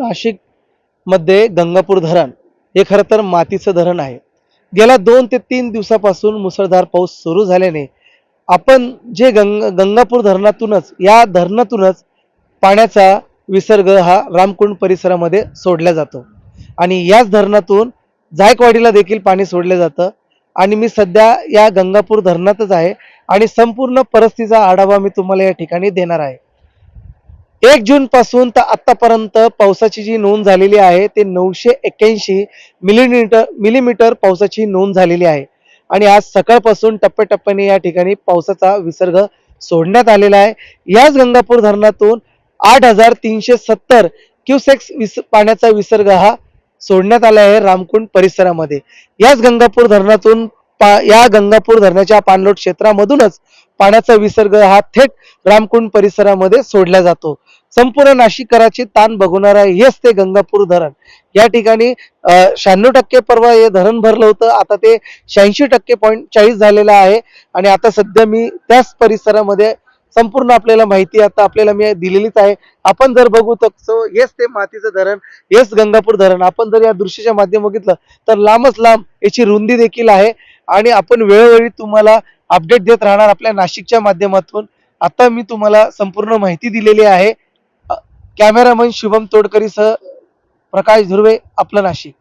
नाशिक मध्ये गंगापूर धरण हे खरं तर मातीचं धरण आहे. गेल्या 2 ते 3 दिवसापासून मुसळधार पाऊस सुरू झाल्याने आपण जे गंगापूर धरणातूनच या धरणातूनच पाण्याचा विसर्ग हा रामकुंड परिसरामध्ये सोडला जातो आणि याच धरणातून जायकवाडीला देखील पाणी सोडलं जातं आणि मी सध्या या गंगापूर धरणातच आहे आणि संपूर्ण परिस्थितीचा आढावा मी तुम्हाला या ठिकाणी देणार आहे. 1 जून पासून तर आतापर्यंत पावसाची जी नोंद झालेली आहे ते 981 मिलीमीटर पावसाची नोंद झालेली आहे आणि आज सकाळपासून टप्प्याटप्प्याने या ठिकाणी पावसाचा विसर्ग सोडण्यात आलेला आहे. याच गंगापूर धरणातून 8,370 क्युसेक्स पाण्याचा विसर्ग हा सोडण्यात आला आहे रामकुंड परिसरामध्ये. याच गंगापूर धरणातून या गंगापूर धरणाच्या पाणलोट क्षेत्रामधूनच पाण्याचा विसर्ग हा थेट रामकुंड परिसरामध्ये सोडला जातो. संपूर्ण नाशिककरांचे ताण बघणारा हेच ते गंगापूर धरण. या ठिकाणी 96% परवा हे धरण भरलं होतं, आता ते 86.40% झालेलं आहे आणि आता सध्या मी त्याच परिसरामध्ये संपूर्ण आपल्याला माहिती आता आपल्याला मी दिलेलीच आहे. आपण जर बघू तर हेच ते मातीचं धरण, हेच गंगापूर धरण. आपण जर या दृश्याच्या माध्यम बघितलं तर लांबच लांब याची रुंदी देखील आहे आणि आपण वेळोवेळी तुम्हाला अपडेट देत राहणार आपल्या नाशिकच्या माध्यमातून. आता मी तुम्हाला संपूर्ण माहिती दिलेली आहे. कॅमेरामन शुभम तोडकरीसह प्रकाश धुर्वे, आपलं नाशिक.